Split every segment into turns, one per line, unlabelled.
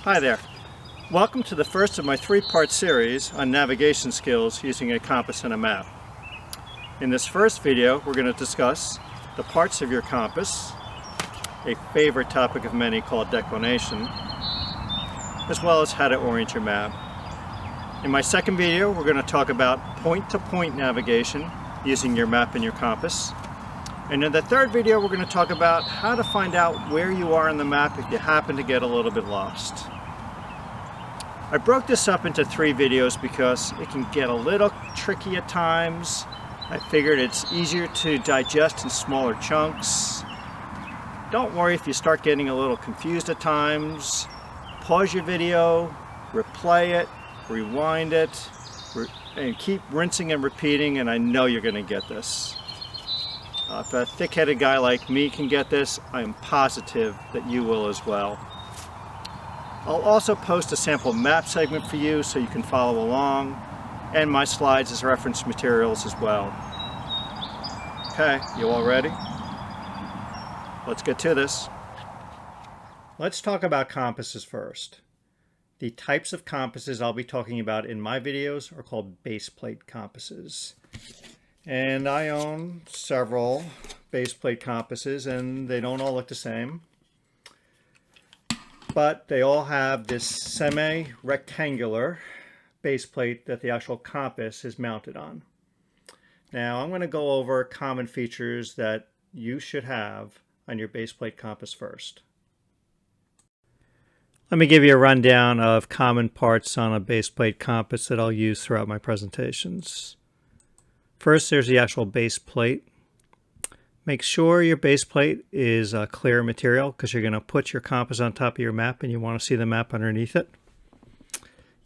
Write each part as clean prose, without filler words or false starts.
Hi there. Welcome to the first of my three-part series on navigation skills using a compass and a map. In this first video, we're going to discuss the parts of your compass, a favorite topic of many called declination, as well as how to orient your map. In my second video, we're going to talk about point-to-point navigation using your map and your compass. And in the third video, we're going to talk about how to find out where you are on the map if you happen to get a little bit lost. I broke this up into three videos because it can get a little tricky at times. I figured it's easier to digest in smaller chunks. Don't worry if you start getting a little confused at times. Pause your video, replay it, rewind it, and keep rinsing and repeating, and I know you're going to get this. If a thick-headed guy like me can get this, I'm positive that you will as well. I'll also post a sample map segment for you so you can follow along, and my slides as reference materials as well. Okay, you all ready? Let's get to this. Let's talk about compasses first. The types of compasses I'll be talking about in my videos are called base plate compasses. And I own several base plate compasses, and they don't all look the same. But they all have this semi-rectangular base plate that the actual compass is mounted on. Now I'm going to go over common features that you should have on your base plate compass first. Let me give you a rundown of common parts on a base plate compass that I'll use throughout my presentations. First, there's the actual base plate. Make sure your base plate is a clear material because you're going to put your compass on top of your map and you want to see the map underneath it.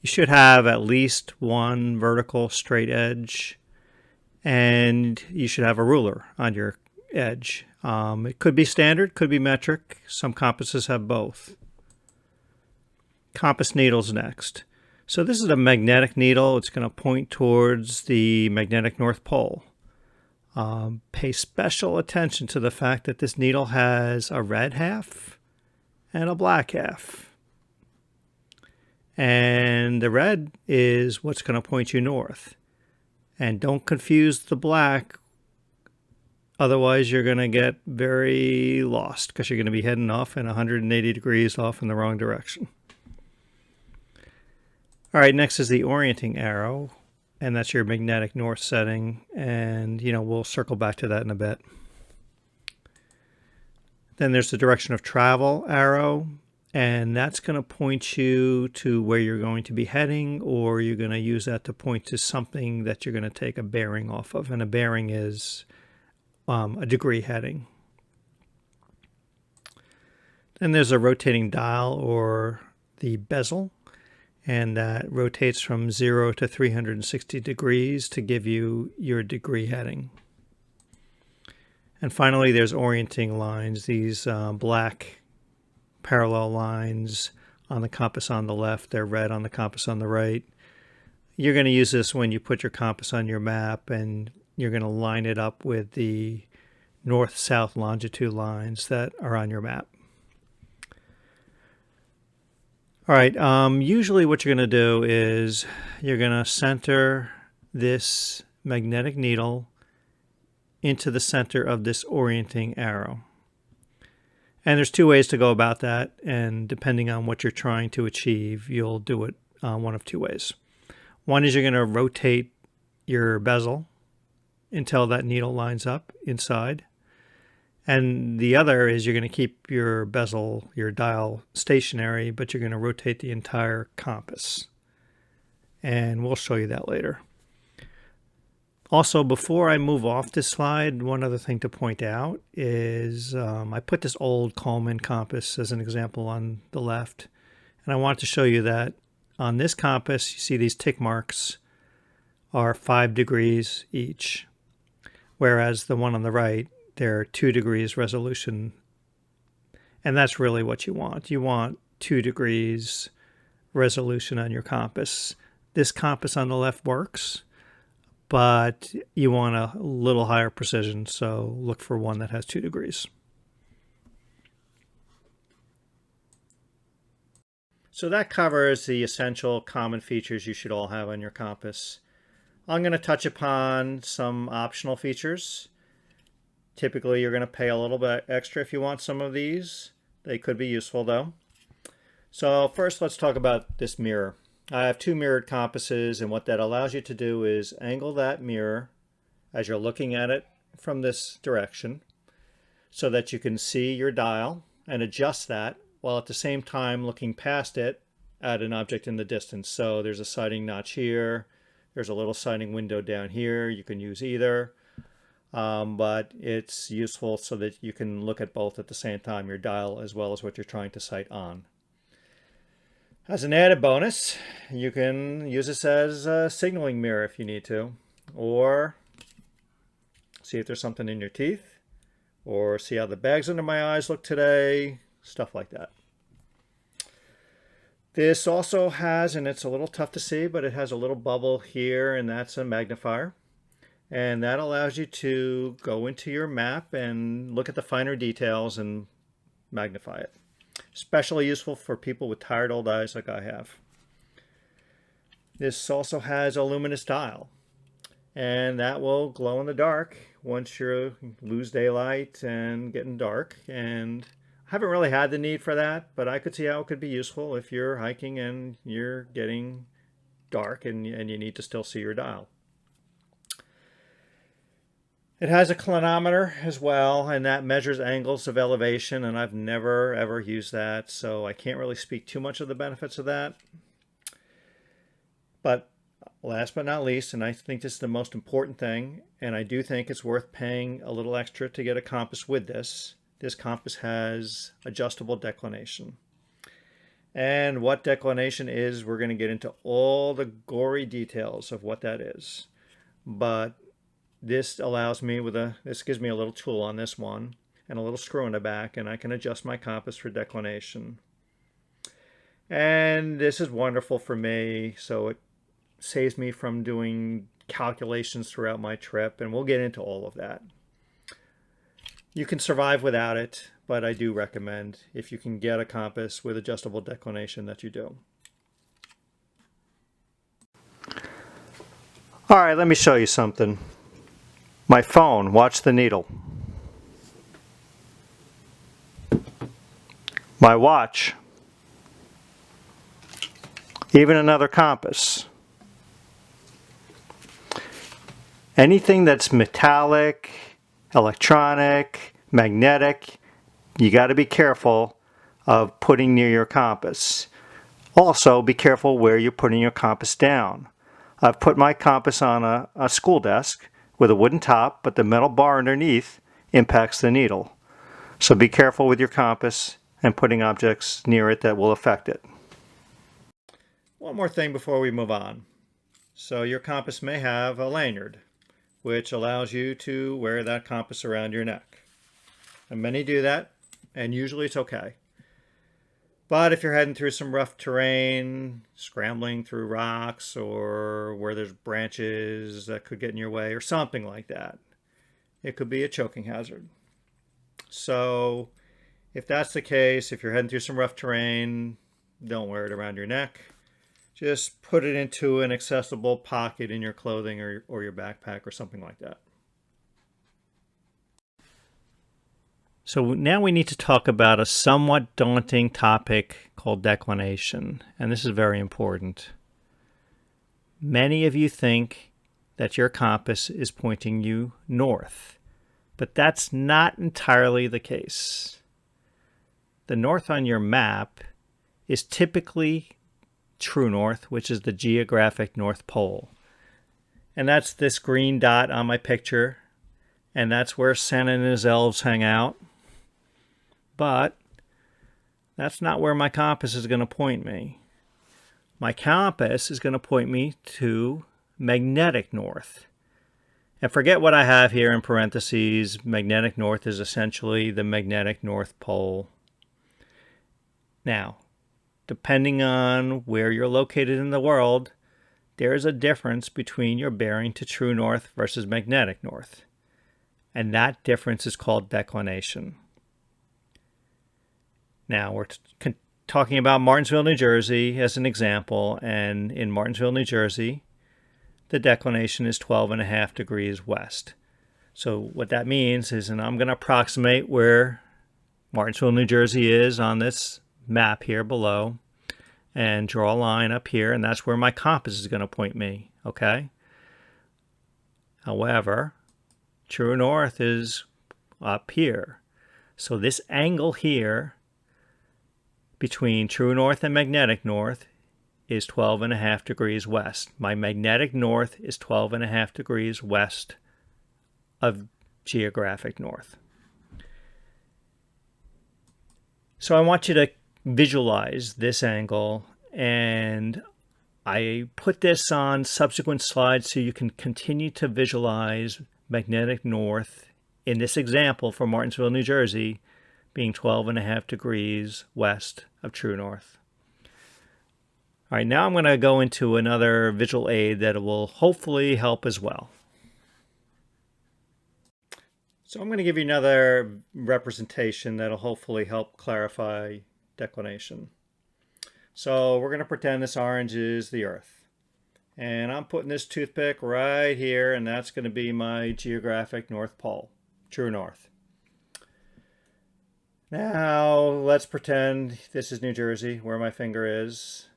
You should have at least one vertical straight edge, and you should have a ruler on your edge. It could be standard, could be metric. Some compasses have both. Compass needles next. So this is a magnetic needle. It's going to point towards the magnetic North Pole. Pay special attention to the fact that this needle has a red half and a black half. And the red is what's going to point you north. And don't confuse the black, otherwise you're going to get very lost because you're going to be heading off in 180 degrees off in the wrong direction. All right, next is the orienting arrow. And that's your magnetic north setting, and we'll circle back to that in a bit. Then there's the direction of travel arrow, and that's going to point you to where you're going to be heading, or you're going to use that to point to something that you're going to take a bearing off of, and a bearing is a degree heading. Then there's a rotating dial, or the bezel. And that rotates from 0 to 360 degrees to give you your degree heading. And finally, there's orienting lines, these black parallel lines on the compass on the left. They're red on the compass on the right. You're going to use this when you put your compass on your map, and you're going to line it up with the north-south longitude lines that are on your map. All right, usually what you're going to do is you're going to center this magnetic needle into the center of this orienting arrow. And there's two ways to go about that, and depending on what you're trying to achieve, you'll do it one of two ways. One is you're going to rotate your bezel until that needle lines up inside. And the other is you're going to keep your bezel, your dial, stationary, but you're going to rotate the entire compass. And we'll show you that later. Also, before I move off this slide, one other thing to point out is I put this old Coleman compass as an example on the left. And I want to show you that on this compass, you see these tick marks are 5 degrees each, whereas the one on the right, they're 2 degrees resolution, and that's really what you want. You want 2 degrees resolution on your compass. This compass on the left works, but you want a little higher precision, so look for one that has 2 degrees. So that covers the essential common features you should all have on your compass. I'm going to touch upon some optional features. Typically, you're going to pay a little bit extra if you want some of these. They could be useful though. So first, let's talk about this mirror. I have two mirrored compasses, and what that allows you to do is angle that mirror as you're looking at it from this direction so that you can see your dial and adjust that while at the same time looking past it at an object in the distance. So there's a sighting notch here, there's a little sighting window down here. You can use either, but it's useful so that you can look at both at the same time, your dial as well as what you're trying to sight on. As an added bonus, you can use this as a signaling mirror if you need to, or see if there's something in your teeth, or see how the bags under my eyes look today, stuff like that. This also has, and it's a little tough to see, but it has a little bubble here, and that's a magnifier. And that allows you to go into your map and look at the finer details and magnify it. Especially useful for people with tired old eyes like I have. This also has a luminous dial, and that will glow in the dark once you lose daylight and getting dark. And I haven't really had the need for that, but I could see how it could be useful if you're hiking and you're getting dark and you need to still see your dial. It has a clinometer as well, and that measures angles of elevation, and I've never ever used that, so I can't really speak too much of the benefits of that. But last but not least, and I think this is the most important thing, and I do think it's worth paying a little extra to get a compass with this. This compass has adjustable declination. And what declination is, we're going to get into all the gory details of what that is. But this allows me this gives me a little tool on this one and a little screw in the back, and I can adjust my compass for declination. And this is wonderful for me, so it saves me from doing calculations throughout my trip, and we'll get into all of that. You can survive without it, but I do recommend, if you can get a compass with adjustable declination, that you do. All right, let me show you something. My phone, watch the needle. My watch. Even another compass. Anything that's metallic, electronic, magnetic, you got to be careful of putting near your compass. Also, be careful where you're putting your compass down. I've put my compass on a school desk with a wooden top, but the metal bar underneath impacts the needle. So be careful with your compass and putting objects near it that will affect it. One more thing before we move on. So your compass may have a lanyard, which allows you to wear that compass around your neck. And many do that, and usually it's okay. But if you're heading through some rough terrain, scrambling through rocks, or where there's branches that could get in your way, or something like that, it could be a choking hazard. So if that's the case, if you're heading through some rough terrain, don't wear it around your neck. Just put it into an accessible pocket in your clothing or your backpack or something like that. So now we need to talk about a somewhat daunting topic called declination, and this is very important. Many of you think that your compass is pointing you north, but that's not entirely the case. The north on your map is typically true north, which is the geographic North Pole. And that's this green dot on my picture, and that's where Santa and his elves hang out. But that's not where my compass is going to point me. My compass is going to point me to magnetic north. And forget what I have here in parentheses. Magnetic north is essentially the magnetic North Pole. Now, depending on where you're located in the world, there is a difference between your bearing to true north versus magnetic north. And that difference is called declination. Now, we're talking about Martinsville, New Jersey as an example, and in Martinsville, New Jersey, the declination is 12.5 degrees west. So what that means is, and I'm going to approximate where Martinsville, New Jersey is on this map here below, and draw a line up here, and that's where my compass is going to point me, okay? However, true north is up here. So this angle here between true north and magnetic north is 12.5 degrees west. My magnetic north is 12.5 degrees west of geographic north. So I want you to visualize this angle, and I put this on subsequent slides so you can continue to visualize magnetic north in this example for Martinsville, New Jersey, being 12.5 degrees west of true north. All right, now I'm going to go into another visual aid that will hopefully help as well. So I'm going to give you another representation that'll hopefully help clarify declination. So we're going to pretend this orange is the Earth. And I'm putting this toothpick right here, and that's going to be my geographic North Pole, true north. Now let's pretend this is New Jersey, where my finger is.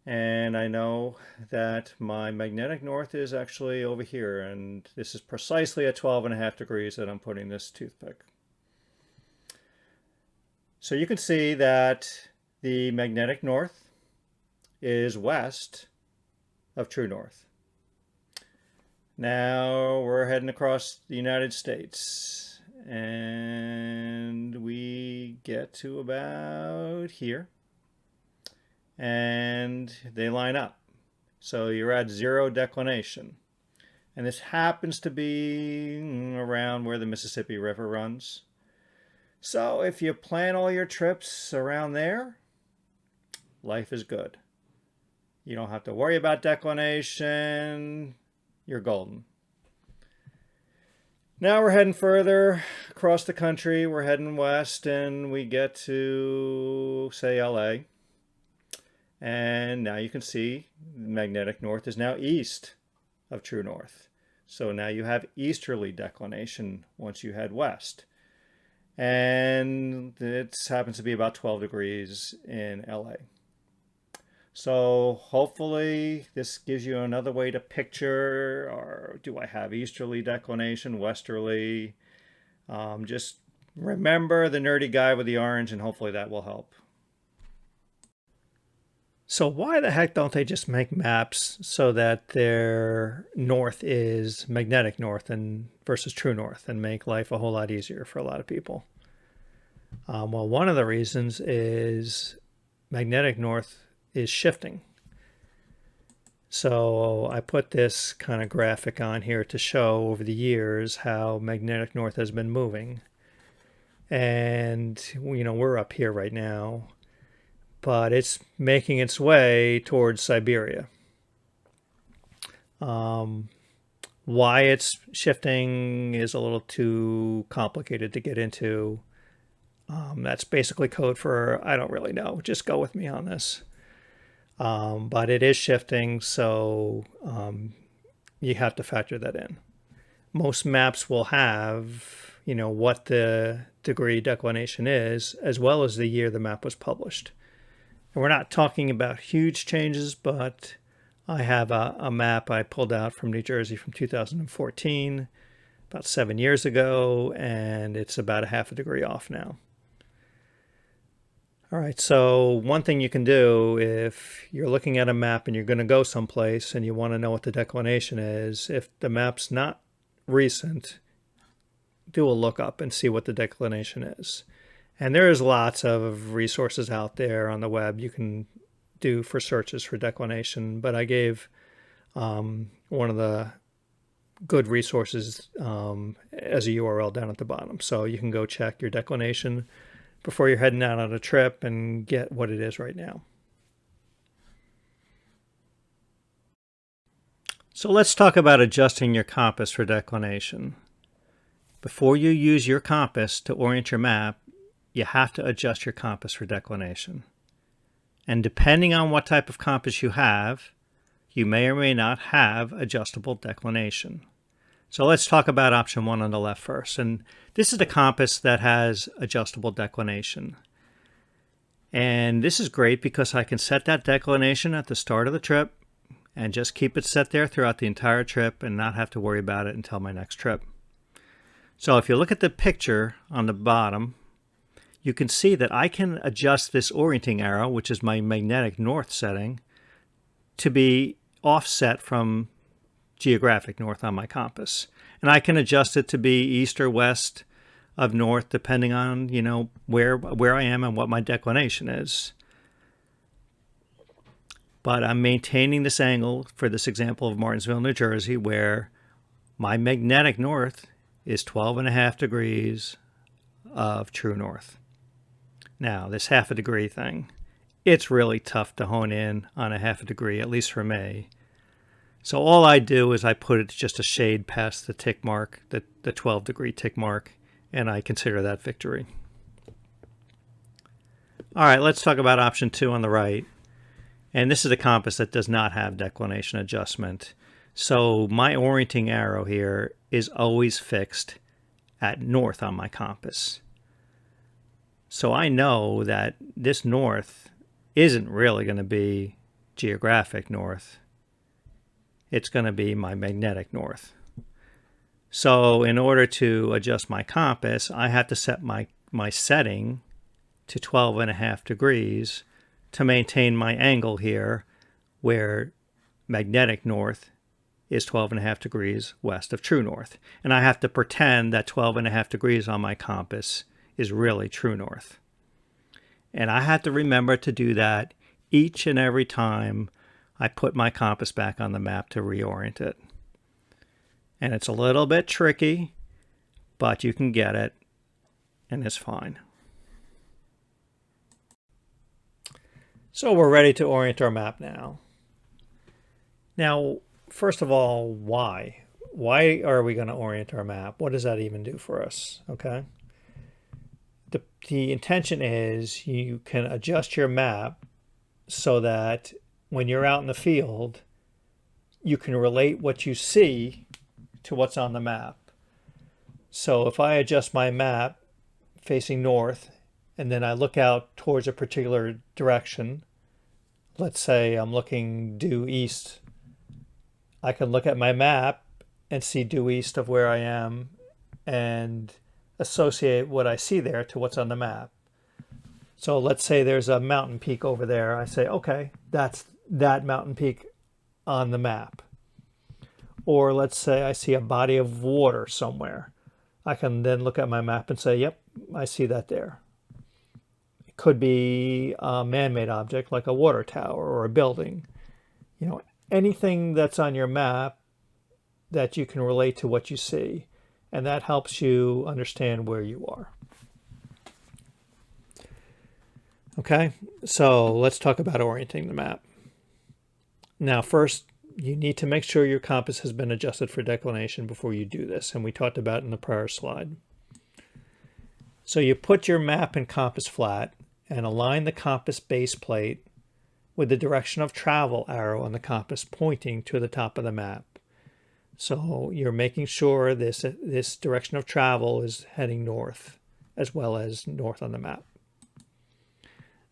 And I know that my magnetic north is actually over here, and this is precisely at 12.5 degrees that I'm putting this toothpick. So you can see that the magnetic north is west of true north. Now we're heading across the United States, and we get to about here, and they line up. So you're at 0 declination. And this happens to be around where the Mississippi River runs. So if you plan all your trips around there, life is good. You don't have to worry about declination. You're golden. Now we're heading further across the country. We're heading west, and we get to, say, LA. And now you can see magnetic north is now east of true north. So now you have easterly declination once you head west. And it happens to be about 12 degrees in LA. So hopefully this gives you another way to picture, or do I have easterly declination, westerly? Just remember the nerdy guy with the orange, and hopefully that will help. So why the heck don't they just make maps so that their north is magnetic north and versus true north, and make life a whole lot easier for a lot of people? Well, one of the reasons is magnetic north is shifting. So I put this kind of graphic on here to show over the years how magnetic north has been moving. And, you know, we're up here right now, but it's making its way towards Siberia. Why it's shifting is a little too complicated to get into. That's basically code for I don't really know. Just go with me on this. But it is shifting, so you have to factor that in. Most maps will have, you know, what the degree declination is, as well as the year the map was published. And we're not talking about huge changes, but I have a map I pulled out from New Jersey from 2014, about 7 years ago, and it's about 0.5 degree off now. All right, so one thing you can do if you're looking at a map and you're going to go someplace and you want to know what the declination is, if the map's not recent, do a lookup and see what the declination is. And there's lots of resources out there on the web you can do for searches for declination, but I gave one of the good resources as a URL down at the bottom. So you can go check your declination before you're heading out on a trip and get what it is right now. So let's talk about adjusting your compass for declination. Before you use your compass to orient your map, you have to adjust your compass for declination. And depending on what type of compass you have, you may or may not have adjustable declination. So let's talk about option 1 on the left first. And this is the compass that has adjustable declination. And this is great because I can set that declination at the start of the trip and just keep it set there throughout the entire trip and not have to worry about it until my next trip. So if you look at the picture on the bottom, you can see that I can adjust this orienting arrow, which is my magnetic north setting, to be offset from geographic north on my compass. And I can adjust it to be east or west of north depending on, where I am and what my declination is. But I'm maintaining this angle for this example of Martinsville, New Jersey, where my magnetic north is 12.5 degrees of true north. Now, this half a degree thing, it's really tough to hone in on a half a degree, at least for me. So all I do is I put it just a shade past the tick mark, the 12 degree tick mark, and I consider that victory. All right, let's talk about option 2 on the right. And this is a compass that does not have declination adjustment. So my orienting arrow here is always fixed at north on my compass. So I know that this north isn't really going to be geographic north. It's going to be my magnetic north. So in order to adjust my compass, I have to set my setting to 12.5 degrees to maintain my angle here, where magnetic north is 12.5 degrees west of true north. And I have to pretend that 12.5 degrees on my compass is really true north. And I have to remember to do that each and every time I put my compass back on the map to reorient it. And it's a little bit tricky, but you can get it, and it's fine. So we're ready to orient our map now. Now, first of all, why? Why are we going to orient our map? What does that even do for us? Okay. The intention is you can adjust your map so that when you're out in the field, you can relate what you see to what's on the map. So if I adjust my map facing north and then I look out towards a particular direction, let's say I'm looking due east, I can look at my map and see due east of where I am and associate what I see there to what's on the map. So let's say there's a mountain peak over there. I say, okay, that's that mountain peak on the map. Or let's say I see a body of water somewhere. I can then look at my map and say, yep, I see that there. It could be a man-made object like a water tower or a building. Anything that's on your map that you can relate to what you see. And that helps you understand where you are. Okay, so let's talk about orienting the map. Now, first, you need to make sure your compass has been adjusted for declination before you do this, and we talked about it in the prior slide. So you put your map and compass flat and align the compass base plate with the direction of travel arrow on the compass pointing to the top of the map. So you're making sure this direction of travel is heading north as well as north on the map.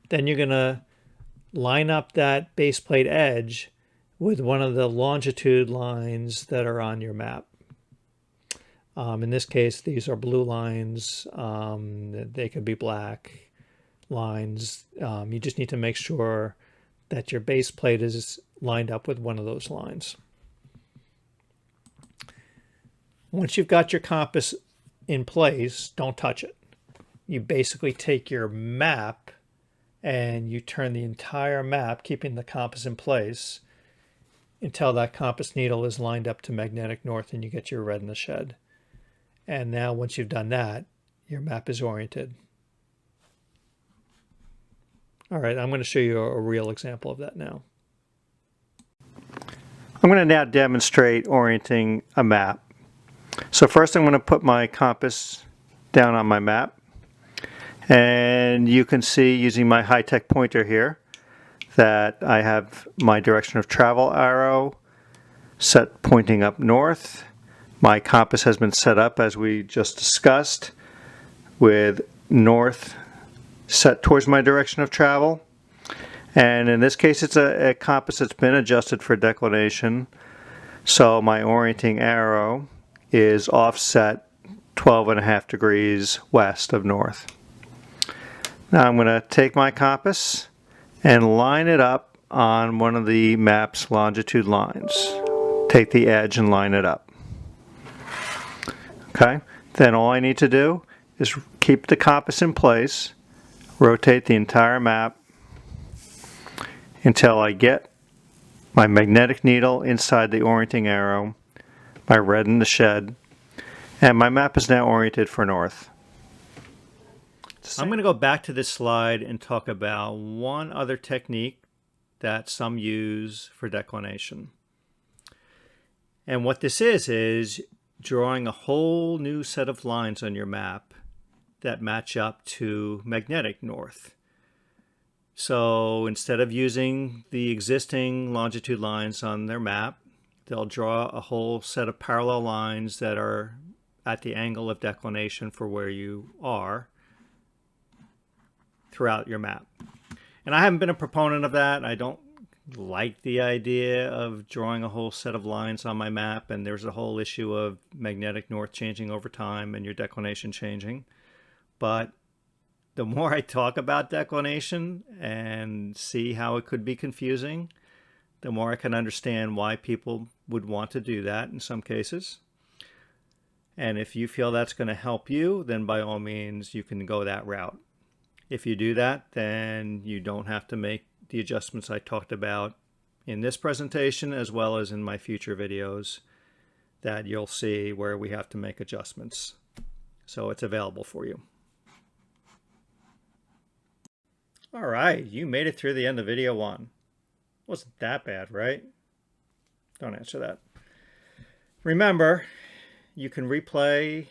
Then you're going to line up that base plate edge with one of the longitude lines that are on your map. In this case, these are blue lines. They could be black lines. You just need to make sure that your base plate is lined up with one of those lines. Once you've got your compass in place, don't touch it. You basically take your map and you turn the entire map, keeping the compass in place, until that compass needle is lined up to magnetic north and you get your red in the shed. And now once you've done that, your map is oriented. All right, I'm going to show you a real example of that now. I'm going to now demonstrate orienting a map. So first I'm going to put my compass down on my map. And you can see, using my high-tech pointer here, that I have my direction of travel arrow set pointing up north. My compass has been set up as we just discussed, with north set towards my direction of travel. And in this case, it's a compass that's been adjusted for declination. So my orienting arrow is offset 12.5 degrees west of north. Now I'm going to take my compass and line it up on one of the map's longitude lines. Take the edge and line it up. Okay, then all I need to do is keep the compass in place, rotate the entire map until I get my magnetic needle inside the orienting arrow, my red in the shed, and my map is now oriented for north. I'm going to go back to this slide and talk about one other technique that some use for declination. And what this is drawing a whole new set of lines on your map that match up to magnetic north. So instead of using the existing longitude lines on their map, they'll draw a whole set of parallel lines that are at the angle of declination for where you are throughout your map. And I haven't been a proponent of that. I don't like the idea of drawing a whole set of lines on my map, and there's a whole issue of magnetic north changing over time and your declination changing. But the more I talk about declination and see how it could be confusing, the more I can understand why people would want to do that in some cases. And if you feel that's going to help you, then by all means you can go that route. If you do that, then you don't have to make the adjustments I talked about in this presentation, as well as in my future videos that you'll see where we have to make adjustments. So it's available for you. All right, you made it through the end of video 1. Wasn't that bad, right? Don't answer that. Remember, you can replay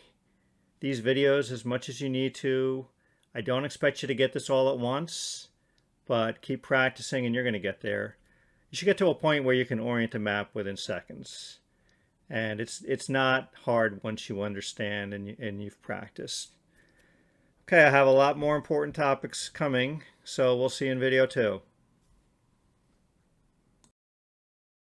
these videos as much as you need to. I don't expect you to get this all at once, but keep practicing and you're going to get there. You should get to a point where you can orient a map within seconds. And it's not hard once you understand and you've practiced. Okay, I have a lot more important topics coming, so we'll see you in video 2.